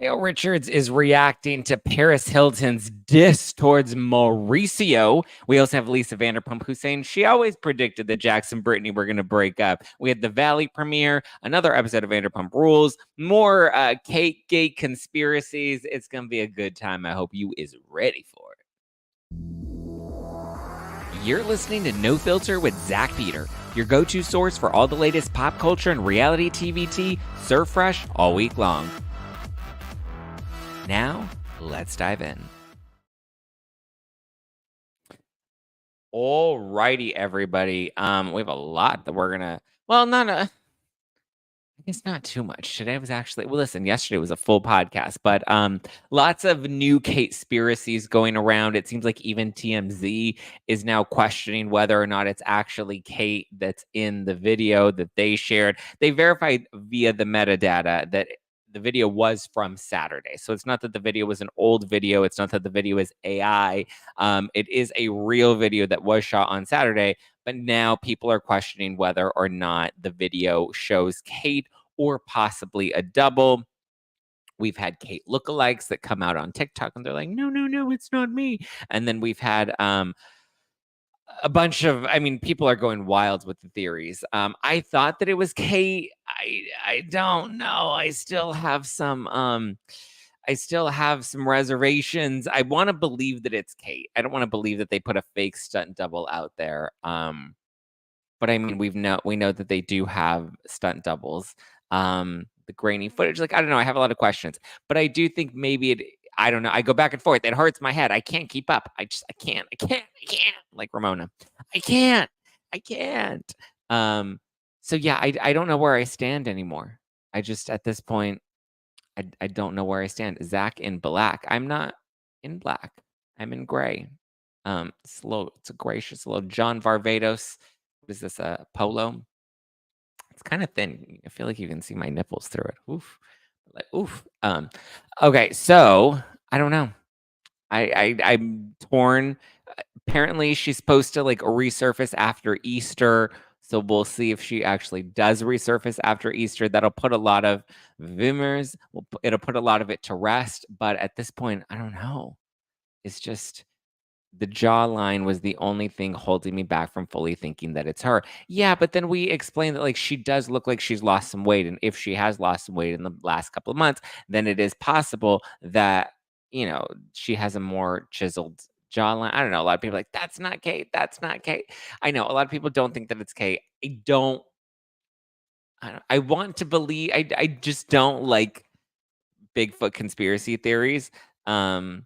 Kyle Richards is reacting to Paris Hilton's diss towards Mauricio. We also have Lisa Vanderpump who's saying she always predicted that Jax and Brittany were going to break up. We had the Valley premiere, another episode of Vanderpump Rules, more Kate Gate conspiracies. It's going to be a good time. I hope you is ready for it. You're listening to No Filter with Zach Peter, your go-to source for all the latest pop culture and reality TV tea, served fresh all week long. Now, let's dive in. Alrighty, everybody. We have a lot that we're gonna. Well, I guess not too much. Today was actually. Well, listen. Yesterday was a full podcast, but lots of new Kate conspiracies going around. It seems like even TMZ is now questioning whether or not it's actually Kate that's in the video that they shared. They verified via the metadata that the video was from Saturday. So it's not that the video was an old video. It's not that the video is AI. It is a real video that was shot on Saturday, but now people are questioning whether or not the video shows Kate or possibly a double. We've had Kate lookalikes that come out on TikTok and they're like, no, it's not me. And then we've had a bunch of, people are going wild with the theories. I thought that it was Kate. I don't know. I still have some reservations. I want to believe that it's Kate. I don't want to believe that they put a fake stunt double out there. But we know that they do have stunt doubles. The grainy footage, I don't know. I have a lot of questions, but I do think maybe I don't know. I go back and forth. It hurts my head. I can't keep up. I can't. Like Ramona. I can't. So yeah, I don't know where I stand anymore. I just, at this point, I don't know where I stand. Zach in black. I'm not in black. I'm in gray. It's a gracious little John Varvatos. What is this? A polo? It's kind of thin. I feel like you can see my nipples through it. Oof. Okay, so I don't know. I'm torn. Apparently, she's supposed to resurface after Easter. So we'll see if she actually does resurface after Easter. That'll put a lot of Vimmers. It'll put a lot of it to rest. But at this point, I don't know. It's just the jawline was the only thing holding me back from fully thinking that it's her. Yeah, but then we explained that she does look like she's lost some weight. And if she has lost some weight in the last couple of months, then it is possible that, she has a more chiseled jawline. I don't know. A lot of people are like, that's not Kate. That's not Kate. I know a lot of people don't think that it's Kate. I want to believe. I just don't like Bigfoot conspiracy theories. And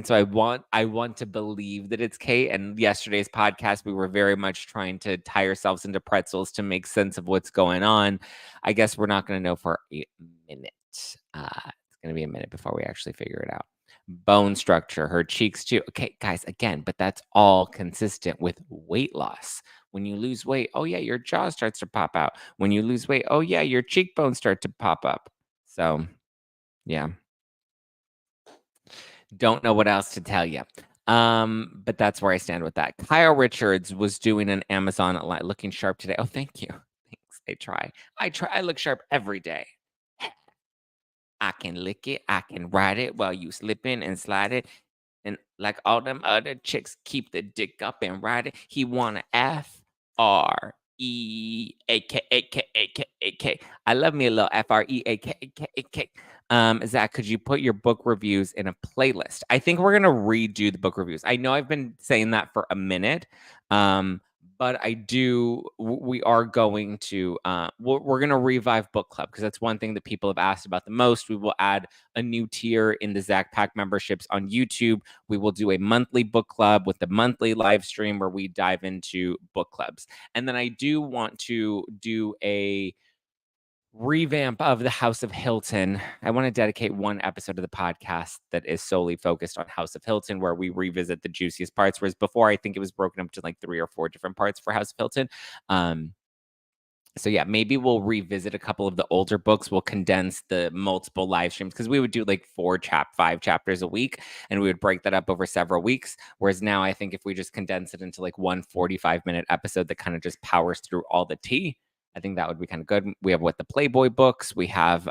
so I want to believe that it's Kate. And yesterday's podcast, we were very much trying to tie ourselves into pretzels to make sense of what's going on. I guess we're not going to know for a minute. It's going to be a minute before we actually figure it out. Bone structure, her cheeks too. Okay, guys, again, but that's all consistent with weight loss. When you lose weight, oh yeah, your jaw starts to pop out. When you lose weight, oh yeah, your cheekbones start to pop up. So, yeah. Don't know what else to tell you. But that's where I stand with that. Kyle Richards was doing an Amazon looking sharp today. Oh, thank you. Thanks. I try. I look sharp every day. I can lick it. I can ride it while you slip in and slide it. And like all them other chicks, keep the dick up and ride it. He wanna FREAK. I love me a little FREAK. Zach, could you put your book reviews in a playlist? I think we're gonna redo the book reviews. I know I've been saying that for a minute, but we are going to we're going to revive book club because that's one thing that people have asked about the most. We will add a new tier in the Zack Pack memberships on YouTube. We will do a monthly book club with the monthly live stream where we dive into book clubs. And then I do want to do a revamp of the House of Hilton. I want to dedicate one episode of the podcast that is solely focused on House of Hilton, where we revisit the juiciest parts. Whereas before, I think it was broken up to 3 or 4 different parts for House of Hilton. So yeah, maybe we'll revisit a couple of the older books. We'll condense the multiple live streams because we would do 5 chapters a week, and we would break that up over several weeks. Whereas now, I think if we just condense it into one 45-minute episode that kind of just powers through all the tea, I think that would be kind of good. We have the Playboy books. We have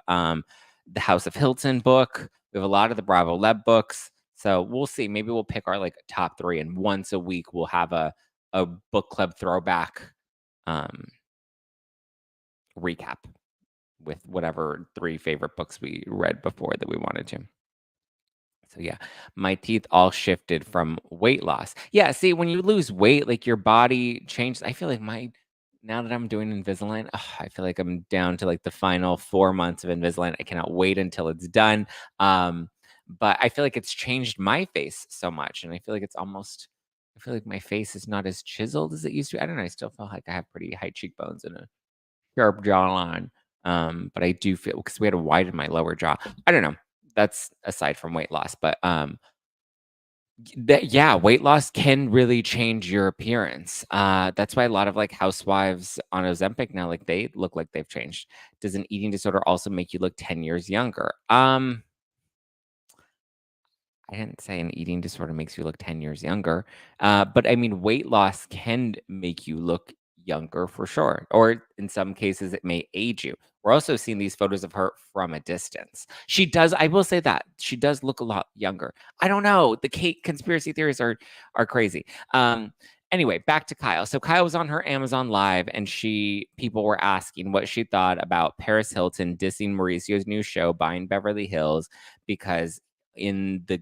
the House of Hilton book. We have a lot of the Bravo Leb books. So we'll see. Maybe we'll pick our like top 3, and once a week we'll have a book club throwback recap with whatever 3 favorite books we read before that we wanted to. So yeah, my teeth all shifted from weight loss. Yeah, see, when you lose weight, like your body changes. I feel like now that I'm doing Invisalign, I feel like I'm down to like the final 4 months of Invisalign. I cannot wait until it's done. But I feel like it's changed my face so much, and I feel like I feel like my face is not as chiseled as it used to. I don't know. I still feel like I have pretty high cheekbones and a sharp jawline. But I do feel, because we had to widen my lower jaw. I don't know. That's aside from weight loss, but yeah, weight loss can really change your appearance. That's why a lot of like housewives on Ozempic now, like they look like they've changed. Does an eating disorder also make you look 10 years younger? I didn't say an eating disorder makes you look 10 years younger. But I mean, weight loss can make you look younger for sure. Or in some cases, it may age you. We're also seeing these photos of her from a distance. She does, I will say that she does look a lot younger. I don't know. The Kate conspiracy theories are crazy. Anyway, back to Kyle. So Kyle was on her Amazon Live, and people were asking what she thought about Paris Hilton dissing Mauricio's new show, Buying Beverly Hills, because in the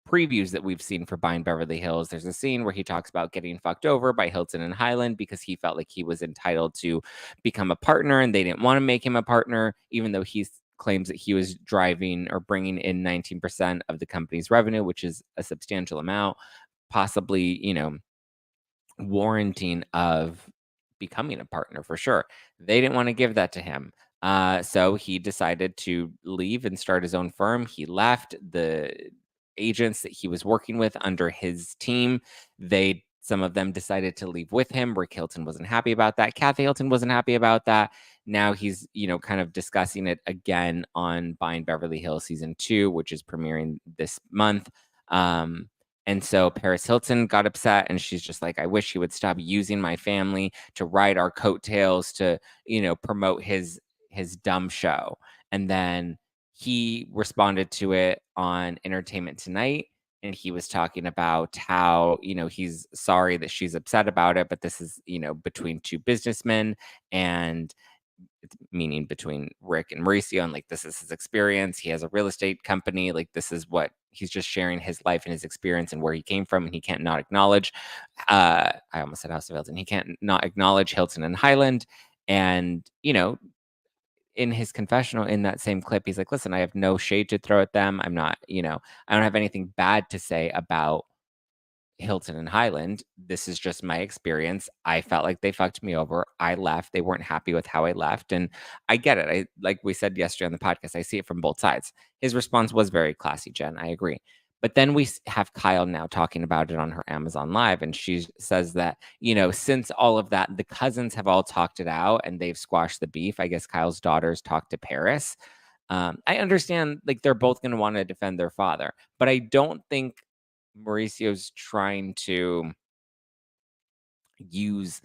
previews that we've seen for Buying Beverly Hills, there's a scene where he talks about getting fucked over by Hilton and Highland because he felt like he was entitled to become a partner, and they didn't want to make him a partner, even though he claims that he was driving or bringing in 19% of the company's revenue, which is a substantial amount, possibly, warranting of becoming a partner for sure. They didn't want to give that to him. So he decided to leave and start his own firm. He left the agents that he was working with under his team. Some of them decided to leave with him. Rick Hilton wasn't happy about that. Kathy Hilton wasn't happy about that. Now he's, kind of discussing it again on Buying Beverly Hills season 2, which is premiering this month. And so Paris Hilton got upset, and she's just like, I wish he would stop using my family to ride our coattails to, promote his dumb show. And then he responded to it on Entertainment Tonight, and he was talking about how, he's sorry that she's upset about it, but this is, between 2 businessmen, and meaning between Rick and Mauricio, and like this is his experience. He has a real estate company. Like this is what he's just sharing his life and his experience and where he came from, and he can't not acknowledge. I almost said House of Hilton. He can't not acknowledge Hilton and Highland, and in his confessional in that same clip, he's like, "Listen, I have no shade to throw at them. I'm not, I don't have anything bad to say about Hilton and Highland. This is just my experience. I felt like they fucked me over. I left. They weren't happy with how I left. And I get it. Like we said yesterday on the podcast, I see it from both sides. His response was very classy, Jen. I agree. But then we have Kyle now talking about it on her Amazon Live. And she says that, since all of that, the cousins have all talked it out and they've squashed the beef. I guess Kyle's daughters talked to Paris. I understand, like, they're both going to want to defend their father, but I don't think Mauricio's trying to use,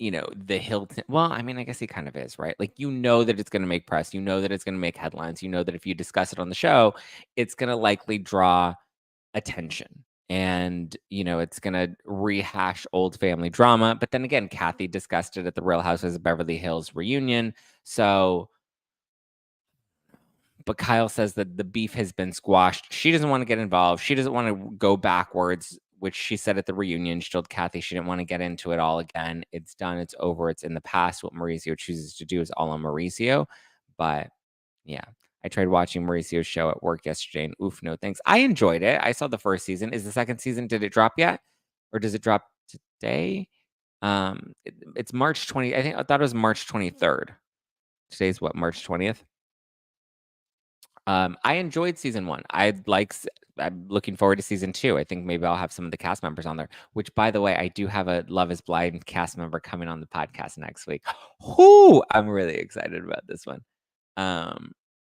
the Hilton. Well, I mean, I guess he kind of is, right? Like, that it's going to make press. That it's going to make headlines. That if you discuss it on the show, it's going to likely draw attention. And, it's going to rehash old family drama. But then again, Kathy discussed it at the Real Housewives of Beverly Hills reunion. So, but Kyle says that the beef has been squashed. She doesn't want to get involved. She doesn't want to go backwards, which she said at the reunion. She told Kathy she didn't want to get into it all again. It's done. It's over. It's in the past. What Mauricio chooses to do is all on Mauricio. But yeah, I tried watching Mauricio's show at work yesterday, and oof, no thanks. I enjoyed it. I saw the first season. Is the second season, did it drop yet? Or does it drop today? It's March 20. I thought it was March 23rd. Today's what, March 20th? I enjoyed season 1. I'm looking forward to season 2. I think maybe I'll have some of the cast members on there, which, by the way, I do have a Love is Blind cast member coming on the podcast next week. Whoo! I'm really excited about this one.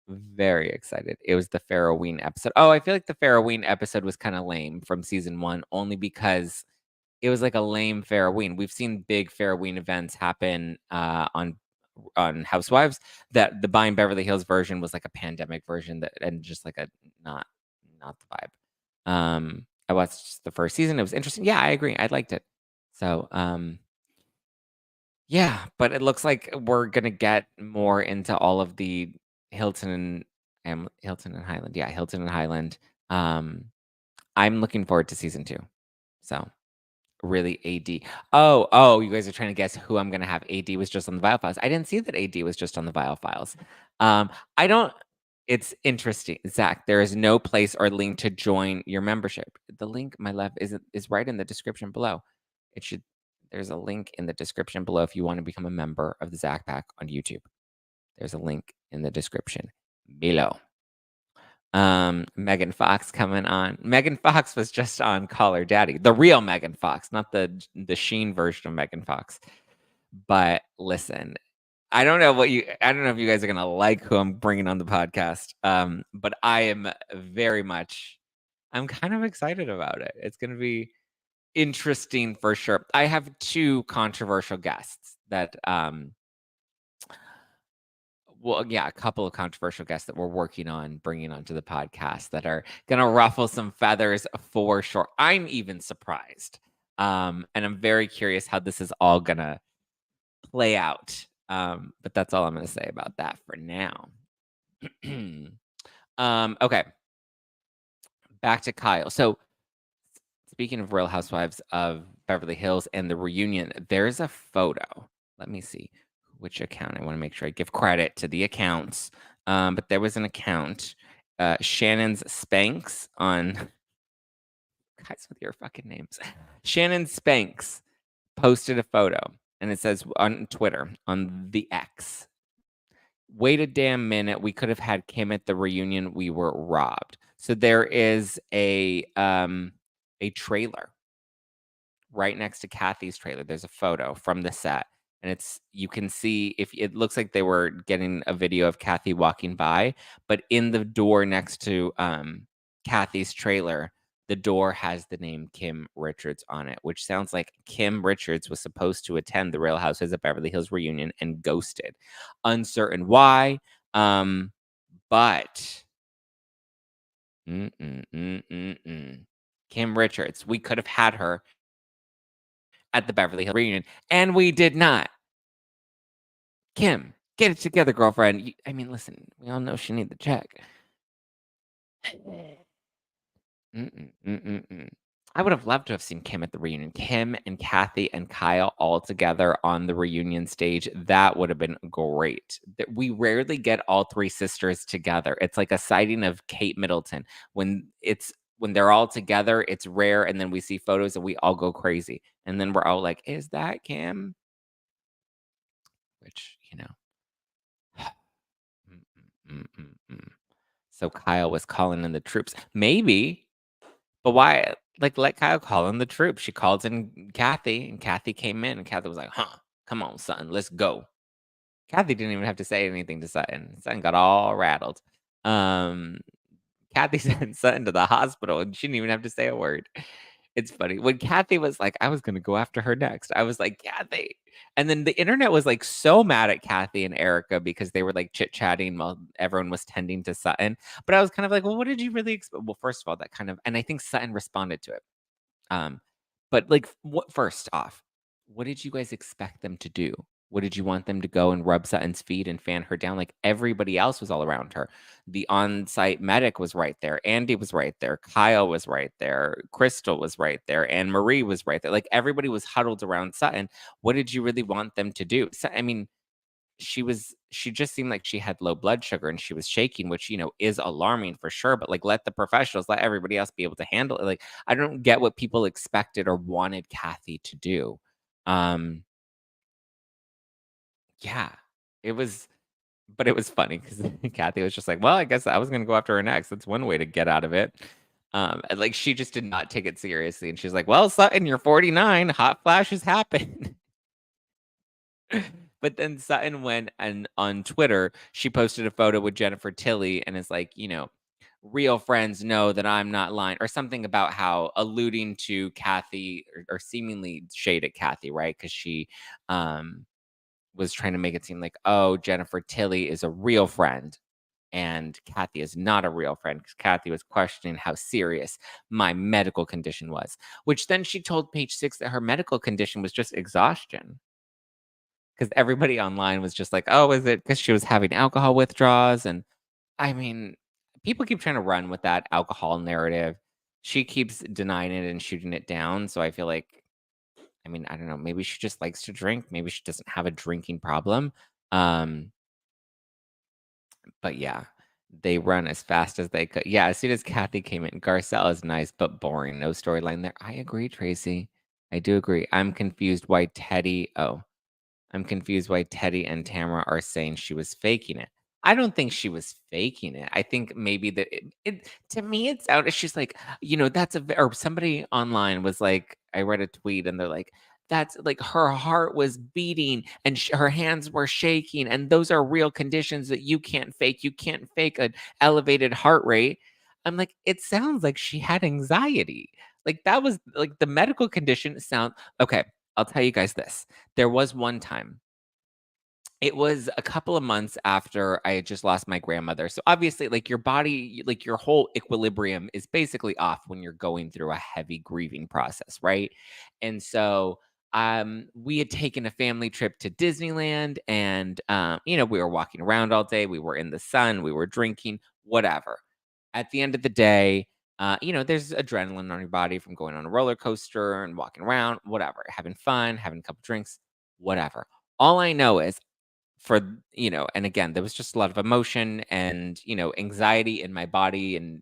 Very excited. It was the Farrowween episode. Oh, I feel like the Farrowween episode was kind of lame from season 1, only because it was like a lame Farrowween. We've seen big Farrowween events happen on Housewives, that the Buying Beverly Hills version was like a pandemic version that and just like a not the vibe. I watched the first season. It was interesting. Yeah, I agree. I liked it. So, yeah, but it looks like we're gonna get more into all of the Hilton Hilton and Highland. Yeah, Hilton and Highland. I'm looking forward to season 2. So, really AD. Oh, you guys are trying to guess who I'm gonna have. AD was just on the Viall Files. I didn't see that AD was just on the Viall Files. I don't It's interesting, Zach. There is no place or link to join your membership. The link, my love, is right in the description below. There's a link in the description below if you want to become a member of the Zack Pack on YouTube. There's a link in the description below. Megan Fox coming on. Megan Fox was just on Call Her Daddy. The real Megan Fox, not the Sheen version of Megan Fox. But listen, I don't know if you guys are gonna like who I'm bringing on the podcast. But I am I'm kind of excited about it. It's gonna be interesting for sure. I have 2 controversial guests that a couple of controversial guests that we're working on bringing onto the podcast that are gonna ruffle some feathers for sure. I'm even surprised, and I'm very curious how this is all gonna play out. But that's all I'm gonna say about that for now. Okay, back to Kyle. So, speaking of Real Housewives of Beverly Hills and the reunion, there's a photo. Let me see which account. I want to make sure I give credit to the accounts. But there was an account, Shannon's Spanx on guys with your fucking names. Shannon Spanx posted a photo, and it says on Twitter, on the X, "Wait a damn minute. We could have had Kim at the reunion. We were robbed." So there is a trailer right next to Kathy's trailer. There's a photo from the set, and you can see if it looks like they were getting a video of Kathy walking by, but in the door next to Kathy's trailer, the door has the name Kim Richards on it, which sounds like Kim Richards was supposed to attend the Real Housewives of Beverly Hills reunion and ghosted. Uncertain why, but Kim Richards, we could have had her at the Beverly Hills reunion, and we did not. Kim, get it together, girlfriend. I mean, listen, we all know she need the check. I would have loved to have seen Kim at the reunion. Kim and Kathy and Kyle all together on the reunion stage. That would have been great. We rarely get all 3 sisters together. It's like a sighting of Kate Middleton. When they're all together, it's rare, and then we see photos and we all go crazy. And then we're all like, "Is that Kim?" Which, So Kyle was calling in the troops. Maybe, but why? Like, let Kyle call in the troops. She called in Kathy, and Kathy came in, and Kathy was like, "Huh, come on, Sutton, let's go." Kathy didn't even have to say anything to Sutton. Sutton got all rattled. Kathy sent Sutton to the hospital, and she didn't even have to say a word. It's funny. When Kathy was like, "I was gonna go after her next," I was like, "Kathy." And then the internet was, like, so mad at Kathy and Erica because they were, like, chit-chatting while everyone was tending to Sutton. But I was kind of like, "Well, what did you really expect?" Well, first of all, that kind of and I think Sutton responded to it. But, like, first off, what did you guys expect them to do? What did you want them to go and rub Sutton's feet and fan her down? Like, everybody else was all around her. The on-site medic was right there. Andy was right there. Kyle was right there. Crystal was right there. And Marie was right there. Like, everybody was huddled around Sutton. What did you really want them to do? So, I mean, she just seemed like she had low blood sugar and she was shaking, which, is alarming for sure. But like, let the professionals, let everybody else be able to handle it. Like, I don't get what people expected or wanted Kathy to do. Yeah, it was, but it was funny because Kathy was just like, "Well, I guess I was gonna go after her next. That's one way to get out of it." And like, she just did not take it seriously, and she's like, "Well, Sutton, you're 49. Hot flashes happen." But then Sutton went and on Twitter, she posted a photo with Jennifer Tilly and is like, "Real friends know that I'm not lying," or something about how alluding to Kathy or seemingly shade at Kathy, right? Because she was trying to make it seem like, oh, Jennifer Tilly is a real friend and Kathy is not a real friend, because Kathy was questioning how serious my medical condition was, which then she told Page Six that her medical condition was just exhaustion. Because everybody online was just like, oh, is it because she was having alcohol withdrawals? And I mean, people keep trying to run with that alcohol narrative. She keeps denying it and shooting it down. So I feel like, I mean, I don't know, maybe she just likes to drink. Maybe she doesn't have a drinking problem. Um, but yeah, they run as fast as they could. Yeah, as soon as Kathy came in, Garcelle is nice but boring. No storyline there. I agree, Tracy. I do agree. I'm confused why Teddy. Oh, I'm confused why Teddy and Tamara are saying she was faking it. I don't think she was faking it. I think maybe that it to me it sounded she's like, that's or somebody online was like, I read a tweet and they're like, that's like her heart was beating and her hands were shaking, and those are real conditions that you can't fake. You can't fake an elevated heart rate. I'm like, it sounds like she had anxiety. Like that was like the medical condition sound okay. I'll tell you guys this. There was one time, it was a couple of months after I had just lost my grandmother. So obviously, like your body, like your whole equilibrium is basically off when you're going through a heavy grieving process, right? And so we had taken a family trip to Disneyland, and we were walking around all day, we were in the sun, we were drinking, whatever. At the end of the day, there's adrenaline on your body from going on a roller coaster and walking around, whatever, having fun, having a couple drinks, whatever. All I know is for and again, there was just a lot of emotion and anxiety in my body, and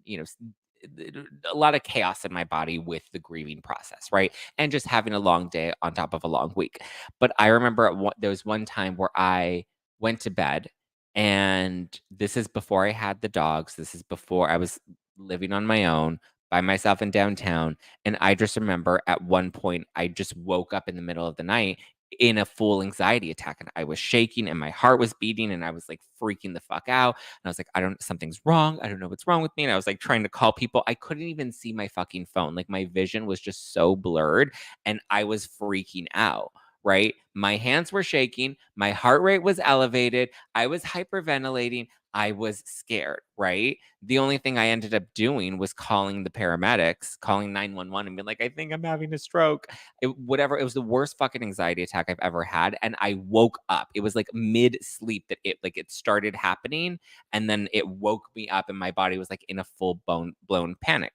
a lot of chaos in my body with the grieving process, right? And just having a long day on top of a long week. But I remember there was one time where I went to bed, and this is before I had the dogs, this is before I was living on my own by myself in downtown. And I just remember at one point I just woke up in the middle of the night in a full anxiety attack, and I was shaking and my heart was beating and I was like freaking the fuck out. And I was like, something's wrong. I don't know what's wrong with me. And I was like trying to call people. I couldn't even see my fucking phone. Like my vision was just so blurred and I was freaking out. Right? My hands were shaking. My heart rate was elevated. I was hyperventilating. I was scared. Right? The only thing I ended up doing was calling the paramedics, calling 911 and being like, I think I'm having a stroke. It was the worst fucking anxiety attack I've ever had, and I woke up. It was like mid sleep that it started happening, and then it woke me up, and my body was like in a full blown panic.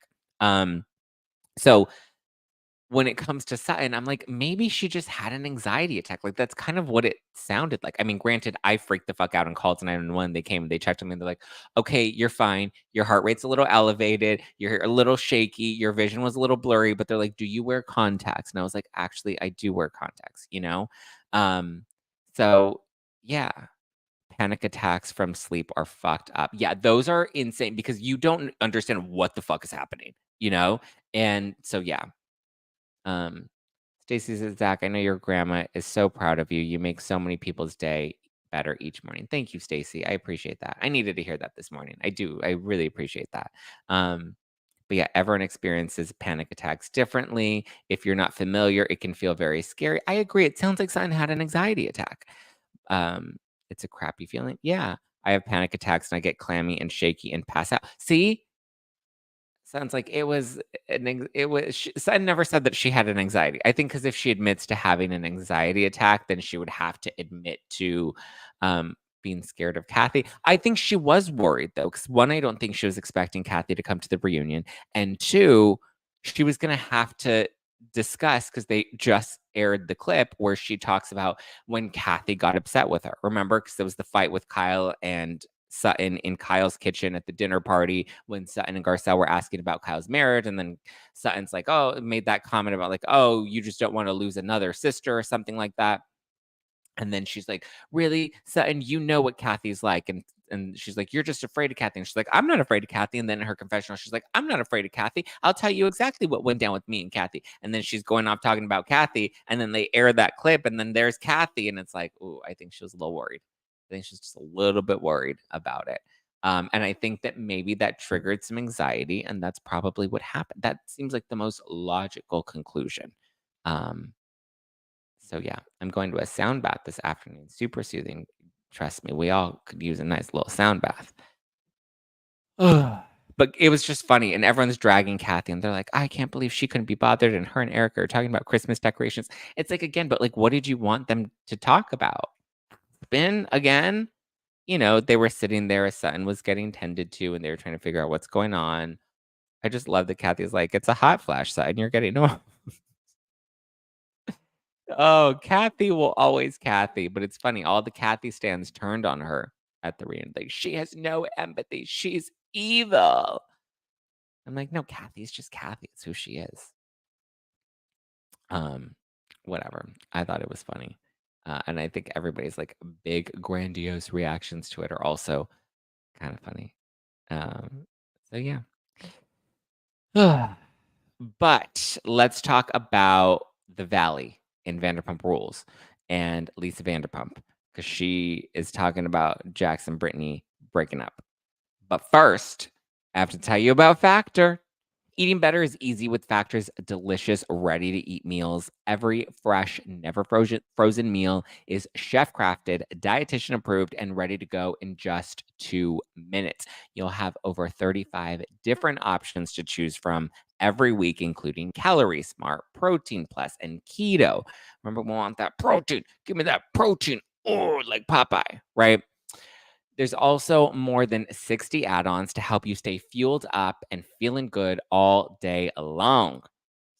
So when it comes to Sutton, I'm like, maybe she just had an anxiety attack. Like that's kind of what it sounded like. I mean, granted, I freaked the fuck out and called 911. They came and they checked on me and they're like, okay, you're fine. Your heart rate's a little elevated. You're a little shaky. Your vision was a little blurry, but they're like, do you wear contacts? And I was like, actually, I do wear contacts. Um, so yeah, panic attacks from sleep are fucked up. Yeah, those are insane because you don't understand what the fuck is happening. And so yeah. Um, Stacy says, Zach, I know your grandma is so proud of you. You make so many people's day better each morning. Thank you, Stacy. I appreciate that. I needed to hear that this morning. I do. I really appreciate that. But yeah, everyone experiences panic attacks differently. If you're not familiar, it can feel very scary. I agree. It sounds like someone had an anxiety attack. It's a crappy feeling. Yeah, I have panic attacks and I get clammy and shaky and pass out. See, sounds like it was I never said that she had an anxiety. I think because if she admits to having an anxiety attack, then she would have to admit to, being scared of Kathy. I think she was worried, though, because 1, I don't think she was expecting Kathy to come to the reunion, and 2, she was gonna have to discuss because they just aired the clip where she talks about when Kathy got upset with her. Remember? Because there was the fight with Kyle and Sutton in Kyle's kitchen at the dinner party when Sutton and Garcelle were asking about Kyle's marriage. And then Sutton's like, oh, made that comment about like, oh, you just don't want to lose another sister or something like that. And then she's like, really, Sutton, you know what Kathy's like. And she's like, you're just afraid of Kathy. And she's like, I'm not afraid of Kathy. And then in her confessional, she's like, I'm not afraid of Kathy. I'll tell you exactly what went down with me and Kathy. And then she's going off talking about Kathy. And then they air that clip. And then there's Kathy. And it's like, oh, I think she was a little worried. I think she's just a little bit worried about it. And I think that maybe that triggered some anxiety. And that's probably what happened. That seems like the most logical conclusion. So yeah, I'm going to a sound bath this afternoon. Super soothing. Trust me, we all could use a nice little sound bath. But it was just funny, and everyone's dragging Kathy, and they're like, "I can't believe she couldn't be bothered," and her and Erica are talking about Christmas decorations. It's like, again, but, like, what did you want them to talk about? Spin again? You know, they were sitting there, a son was getting tended to, and they were trying to figure out what's going on. I just love that Kathy's like, "It's a hot flash side, and you're getting" no. Oh, Kathy will always Kathy, but it's funny, all the Kathy stands turned on her at the reunion, like, "She has no empathy, she's evil." I'm like, "No, Kathy's just Kathy, it's who she is." Um, Whatever. I thought it was funny. And I think everybody's, like, big, grandiose reactions to it are also kinda funny. Um, so yeah. But let's talk about the Valley in Vanderpump Rules and Lisa Vanderpump, because she is talking about Jax and Brittany breaking up. But first, I have to tell you about Factor. Eating better is easy with Factor's delicious, ready to eat meals. Every fresh, never frozen meal is chef crafted, dietitian approved, and ready to go in just 2 minutes. You'll have over 35 different options to choose from every week, including Calorie Smart, Protein Plus, and Keto. Remember, we want that protein. Give me that protein. Oh, like Popeye, right? There's also more than 60 add-ons to help you stay fueled up and feeling good all day long.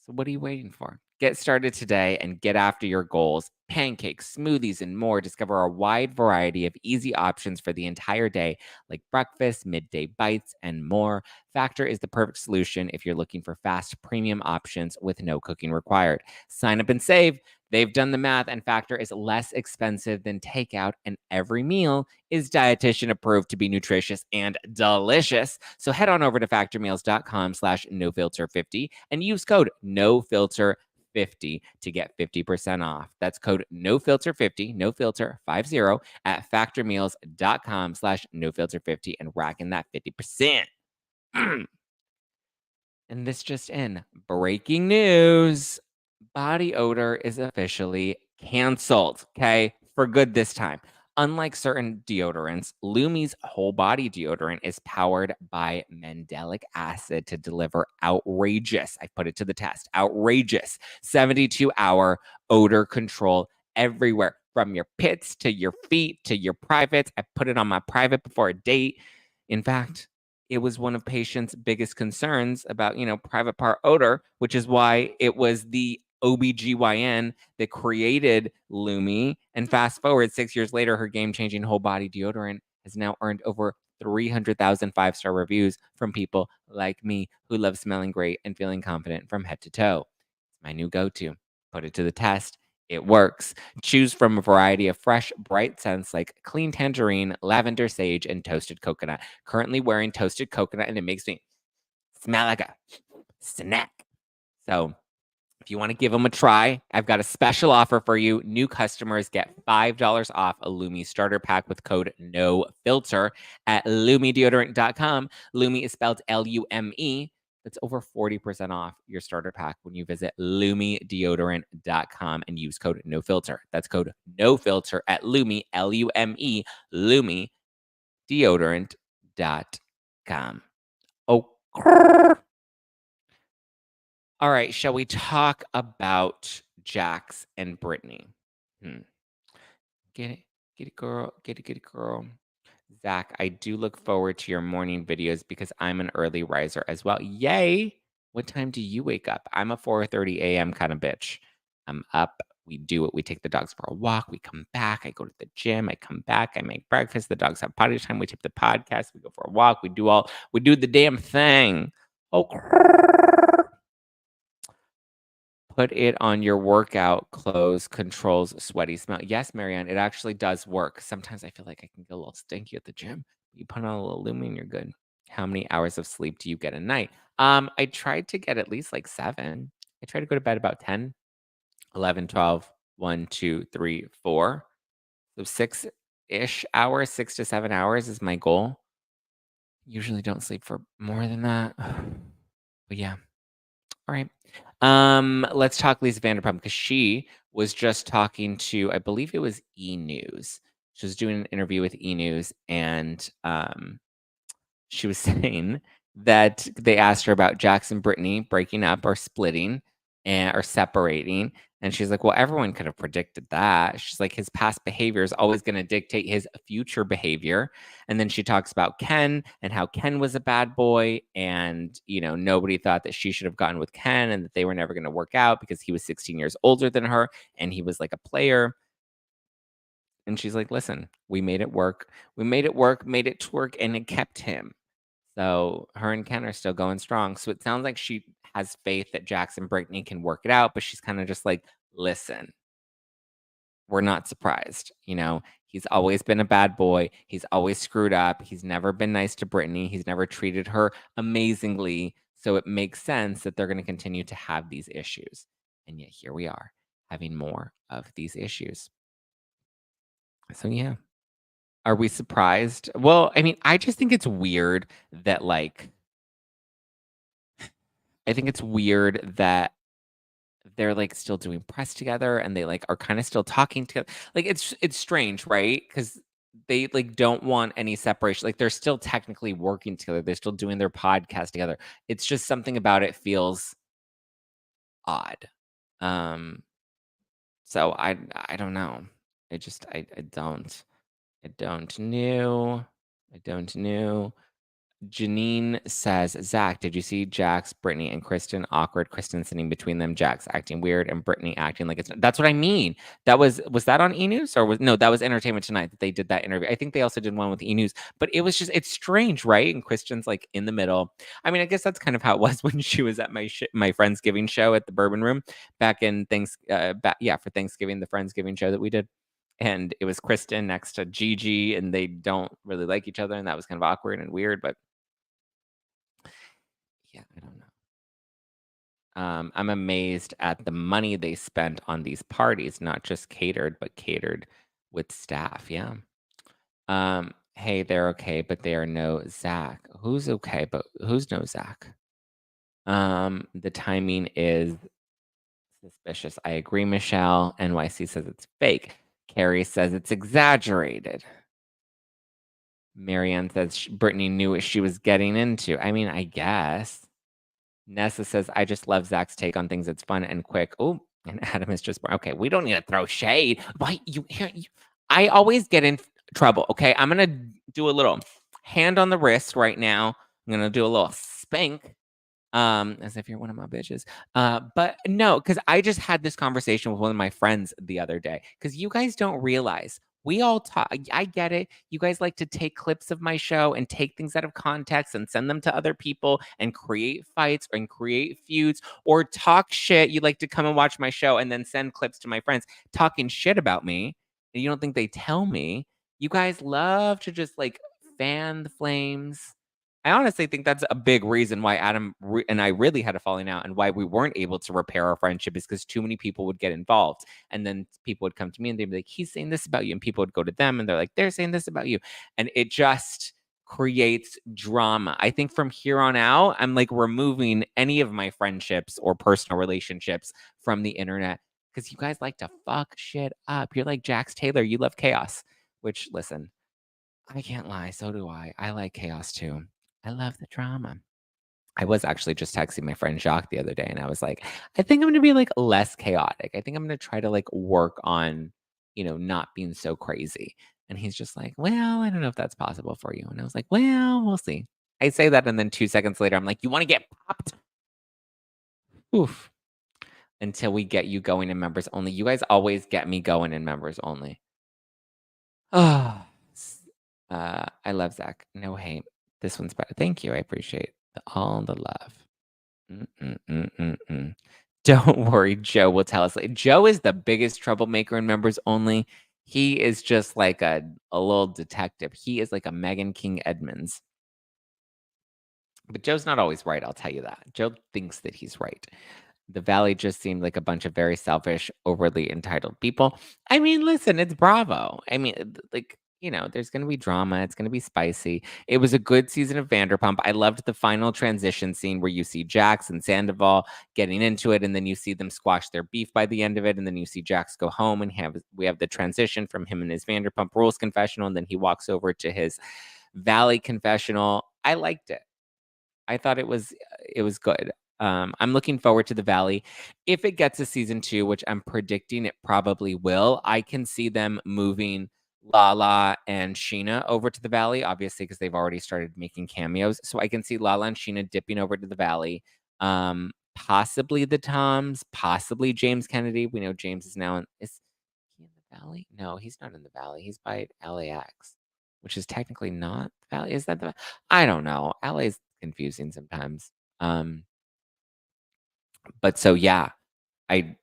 So what are you waiting for? Get started today and get after your goals. Pancakes, smoothies, and more. Discover a wide variety of easy options for the entire day, like breakfast, midday bites, and more. Factor is the perfect solution if you're looking for fast, premium options with no cooking required. Sign up and save. They've done the math, and Factor is less expensive than takeout, and every meal is dietitian approved to be nutritious and delicious. So head on over to factormeals.com/nofilter50 and use code NOFILTER50 to get 50% off. That's code NOFILTER50, no filter 50 at factormeals.com/nofilter50 and racking that 50%. And this just in, breaking news. Body odor is officially canceled, okay? For good this time. Unlike certain deodorants, Lumi's whole body deodorant is powered by mandelic acid to deliver outrageous, I put it to the test, outrageous 72-hour odor control everywhere, from your pits to your feet to your privates. I put it on my private before a date. In fact, it was one of patients' biggest concerns about, private part odor, which is why it was the OBGYN that created Lumi. And fast forward 6 years later, her game-changing whole body deodorant has now earned over 300,000 five-star reviews from people like me who love smelling great and feeling confident from head to toe. It's my new go-to. Put it to the test. It works. Choose from a variety of fresh, bright scents like clean tangerine, lavender sage, and toasted coconut. Currently wearing toasted coconut, and it makes me smell like a snack. So if you want to give them a try, I've got a special offer for you. New customers get $5 off a Lumi starter pack with code NOFILTER at LumiDeodorant.com. Lumi is spelled Lume. That's over 40% off your starter pack when you visit LumiDeodorant.com and use code NOFILTER. That's code NOFILTER at Lume, Lume, LumiDeodorant.com. Oh, all right, shall we talk about Jax and Brittany? Hmm. Get it, get it, girl, get it, girl. Zach, I do look forward to your morning videos because I'm an early riser as well. Yay! What time do you wake up? I'm a 4:30 a.m. kind of bitch. I'm up. We do it. We take the dogs for a walk. We come back. I go to the gym. I come back. I make breakfast. The dogs have potty time. We take the podcast. We go for a walk. We do the damn thing. Oh, put it on your workout clothes, controls sweaty smell. Yes, Marianne, it actually does work. Sometimes I feel like I can get a little stinky at the gym. You put on a little Lumi and you're good. How many hours of sleep do you get a night? I tried to get at least like 7. I try to go to bed about 10, 11, 12, 1, 2, 3, 4. So 6-ish hours, 6 to 7 hours is my goal. Usually don't sleep for more than that. But yeah. All right. Let's talk Lisa Vanderpump because she was just talking to, I believe it was E! News. She was doing an interview with E! News, and she was saying that they asked her about Jax and Brittany breaking up or splitting or separating. And she's like, well, everyone could have predicted that. She's like, his past behavior is always going to dictate his future behavior. And then she talks about Ken and how Ken was a bad boy. And, nobody thought that she should have gotten with Ken and that they were never going to work out because he was 16 years older than her and he was like a player. And she's like, listen, we made it work. We made it work, made it twerk, and it kept him. So her and Ken are still going strong. So it sounds like she has faith that Jax and Brittany can work it out, but she's kind of just like, listen, we're not surprised. He's always been a bad boy. He's always screwed up. He's never been nice to Brittany. He's never treated her amazingly. So it makes sense that they're going to continue to have these issues. And yet here we are having more of these issues. So yeah. Are we surprised? Well, I mean, I just think it's weird that I think it's weird that they're still doing press together and they are kind of still talking together. It's strange, right? Because they don't want any separation. They're still technically working together. They're still doing their podcast together. It's just something about it feels odd. So I don't know. I don't know. Janine says, Zach, did you see Jax, Brittany, and Kristen awkward? Kristen sitting between them, Jax acting weird, and Brittany acting like it's. That's what I mean. Was that on E! News or that was Entertainment Tonight that they did that interview. I think they also did one with E! News, but it was it's strange, right? And Kristen's in the middle. I mean, I guess that's kind of how it was when she was at my Friendsgiving show at the Bourbon Room back in for Thanksgiving, the Friendsgiving show that we did. And it was Kristen next to Gigi, and they don't really like each other, and that was kind of awkward and weird, but. Yeah, I don't know. I'm amazed at the money they spent on these parties, not just catered, but catered with staff. Yeah. Hey, they're okay, but they are no Zach. Who's okay, but who's no Zach? The timing is suspicious. I agree, Michelle. NYC says it's fake. Carrie says it's exaggerated. Marianne says Brittany knew what she was getting into. I mean, I guess. Nessa says, I just love Zach's take on things. It's fun and quick. Oh, and Adam is just, okay, we don't need to throw shade. Why I always get in trouble, okay? I'm going to do a little hand on the wrist right now. I'm going to do a little spank, as if you're one of my bitches. But no, because I just had this conversation with one of my friends the other day, because you guys don't realize we all talk. I get it. You guys like to take clips of my show and take things out of context and send them to other people and create fights and create feuds or talk shit. You like to come and watch my show and then send clips to my friends talking shit about me. And you don't think they tell me. You guys love to just fan the flames. I honestly think that's a big reason why Adam and I really had a falling out and why we weren't able to repair our friendship is because too many people would get involved. And then people would come to me and they'd be like, he's saying this about you. And people would go to them and they're like, they're saying this about you. And it just creates drama. I think from here on out, I'm removing any of my friendships or personal relationships from the internet because you guys like to fuck shit up. You're like Jax Taylor. You love chaos, which listen, I can't lie. So do I. I like chaos too. I love the drama. I was actually just texting my friend Jacques the other day, and I was like, I think I'm going to be less chaotic. I think I'm going to try to work on, not being so crazy. And he's just like, well, I don't know if that's possible for you. And I was like, well, we'll see. I say that, and then 2 seconds later, I'm like, you want to get popped? Oof. Until we get you going in members only. You guys always get me going in members only. Oh, I love Zach. No hate. This one's better. Thank you. I appreciate all the love. Don't worry. Joe will tell us. Joe is the biggest troublemaker in members only. He is just like a little detective. He is like a Megan King Edmonds. But Joe's not always right. I'll tell you that. Joe thinks that he's right. The Valley just seemed like a bunch of very selfish, overly entitled people. I mean, listen, it's Bravo. I mean, there's going to be drama. It's going to be spicy. It was a good season of Vanderpump. I loved the final transition scene where you see Jax and Sandoval getting into it, and then you see them squash their beef by the end of it, and then you see Jax go home, and we have the transition from him and his Vanderpump Rules confessional, and then he walks over to his Valley confessional. I liked it. I thought it was good. I'm looking forward to the Valley. If it gets a season 2, which I'm predicting it probably will, I can see them moving Lala and Sheena over to the Valley, obviously, because they've already started making cameos. So I can see Lala and Sheena dipping over to the Valley. Possibly the Toms, possibly James Kennedy. We know James is now is he in the Valley? No, he's not in the Valley. He's by LAX, which is technically not the Valley. Is that the? I don't know. LA is confusing sometimes. But so yeah, I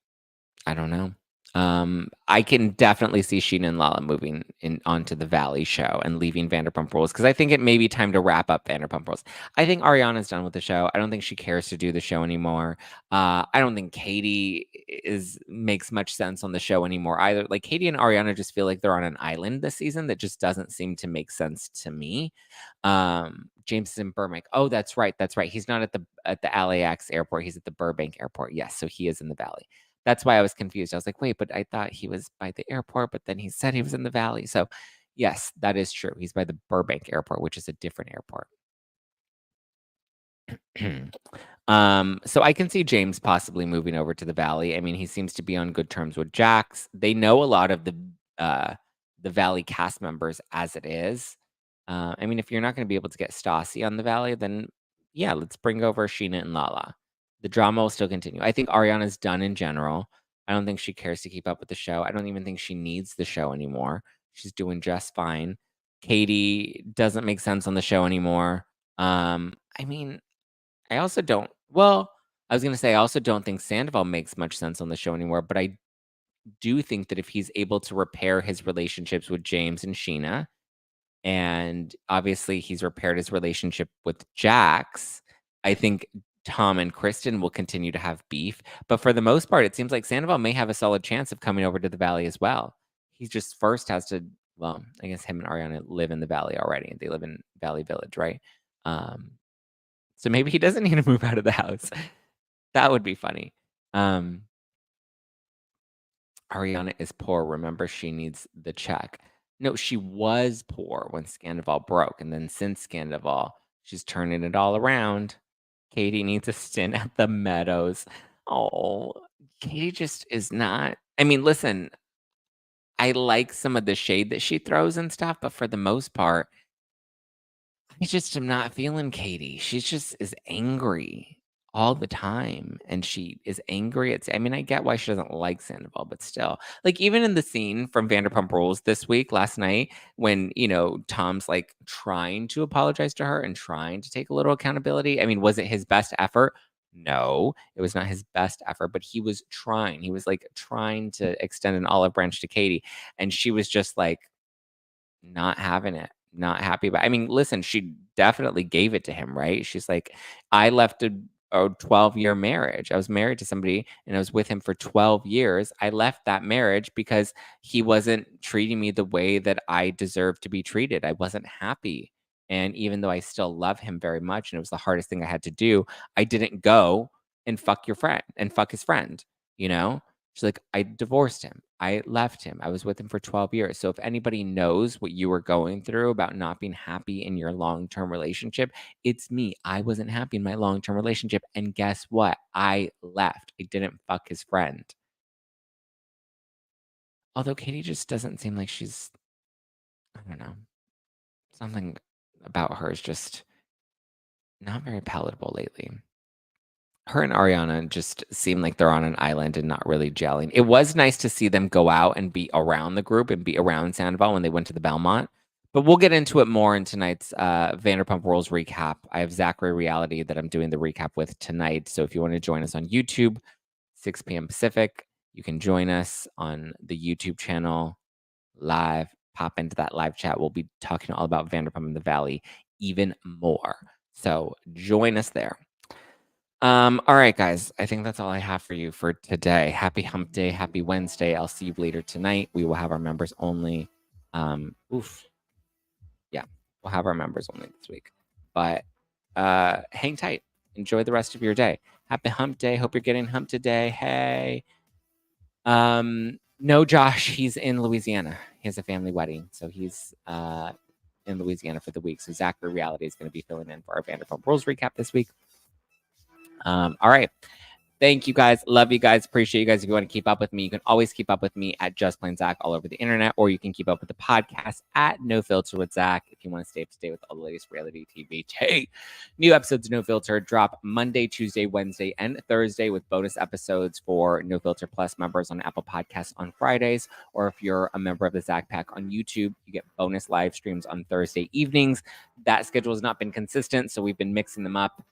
don't know. I can definitely see Sheena and Lala moving onto the Valley show and leaving Vanderpump Rules because I think it may be time to wrap up Vanderpump Rules. I think Ariana's done with the show. I don't think she cares to do the show anymore. I don't think Katie makes much sense on the show anymore either. Like Katie and Ariana just feel like they're on an island this season that just doesn't seem to make sense to me. James is in Burbank. Oh, that's right. That's right. He's not at the LAX airport. He's at the Burbank airport. Yes, so he is in the Valley. That's why I was confused. I was like, wait, but I thought he was by the airport, but then he said he was in the Valley. So yes, that is true. He's by the Burbank airport, which is a different airport. So I can see James possibly moving over to the Valley. I mean, he seems to be on good terms with Jax. They know a lot of the Valley cast members as it is. I mean, if you're not going to be able to get Stassi on the Valley, then yeah, let's bring over Sheena and Lala. The drama will still continue. I think Ariana's done in general. I don't think she cares to keep up with the show. I don't even think she needs the show anymore. She's doing just fine. Katie doesn't make sense on the show anymore. I mean, I also don't. Well, I was going to say, I also don't think Sandoval makes much sense on the show anymore, but I do think that if he's able to repair his relationships with James and Sheena, and obviously he's repaired his relationship with Jax, I think Tom and Kristen will continue to have beef. But for the most part, it seems like Sandoval may have a solid chance of coming over to the Valley as well. He just first has to, well, I guess him and Ariana live in the Valley already. They live in Valley Village, right? So maybe he doesn't need to move out of the house. That would be funny. Ariana is poor. Remember, she needs the check. No, she was poor when Scandival broke. And then since Scandival, she's turning it all around. Katie needs a stint at the Meadows. Oh, Katie just is not. I mean, listen, I like some of the shade that she throws and stuff, but for the most part, I just am not feeling Katie. She just is angry all the time, and she is angry at I mean, I get why she doesn't like Sandoval, but still. Like, even in the scene from Vanderpump Rules this week, last night, when, Tom's, like, trying to apologize to her and trying to take a little accountability. I mean, was it his best effort? No, it was not his best effort, but he was trying. He was, like, trying to extend an olive branch to Katie, and she was just, like, not having it, not happy about I mean, listen, she definitely gave it to him, right? She's like, I left a 12-year marriage. I was married to somebody and I was with him for 12 years. I left that marriage because he wasn't treating me the way that I deserved to be treated. I wasn't happy. And even though I still love him very much and it was the hardest thing I had to do, I didn't go and fuck your friend and fuck his friend, you know? She's like, I divorced him. I left him. I was with him for 12 years. So if anybody knows what you were going through about not being happy in your long-term relationship, it's me. I wasn't happy in my long-term relationship. And guess what? I left. I didn't fuck his friend. Although Katie just doesn't seem like she's, I don't know. Something about her is just not very palatable lately. Her and Ariana just seem like they're on an island and not really gelling. It was nice to see them go out and be around the group and be around Sandoval when they went to the Belmont. But we'll get into it more in tonight's Vanderpump Rules recap. I have Zachary Reality that I'm doing the recap with tonight. So if you want to join us on YouTube, 6 p.m. Pacific, you can join us on the YouTube channel live. Pop into that live chat. We'll be talking all about Vanderpump in the Valley even more. So join us there. All right, guys. I think that's all I have for you for today. Happy hump day. Happy Wednesday. I'll see you later tonight. We will have our members only. Oof. we'll have our members only this week. But hang tight. Enjoy the rest of your day. Happy hump day. Hope you're getting hump today. Hey. No, Josh, he's in Louisiana. He has a family wedding. So he's in Louisiana for the week. So Zachary Reality is going to be filling in for our Vanderpump Rules recap this week. All right. Thank you guys. Love you guys. Appreciate you guys. If you want to keep up with me, you can always keep up with me at Just Plain Zack all over the internet, or you can keep up with the podcast at No Filter with Zack if you want to stay up to date with all the latest reality TV. Hey, new episodes of No Filter drop Monday, Tuesday, Wednesday, and Thursday, with bonus episodes for No Filter Plus members on Apple Podcasts on Fridays. Or if you're a member of the Zack Pack on YouTube, you get bonus live streams on Thursday evenings. That schedule has not been consistent, so we've been mixing them up.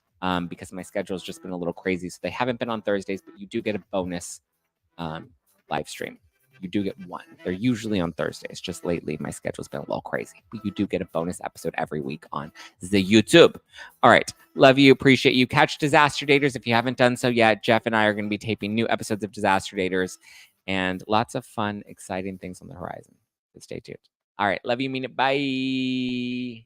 Because my schedule has just been a little crazy. So they haven't been on Thursdays, but you do get a bonus live stream. You do get one. They're usually on Thursdays. Just lately, my schedule's been a little crazy. But you do get a bonus episode every week on the YouTube. All right. Love you. Appreciate you. Catch Disaster Daters if you haven't done so yet. Jeff and I are going to be taping new episodes of Disaster Daters. And lots of fun, exciting things on the horizon. So stay tuned. All right. Love you. Mean it. Bye.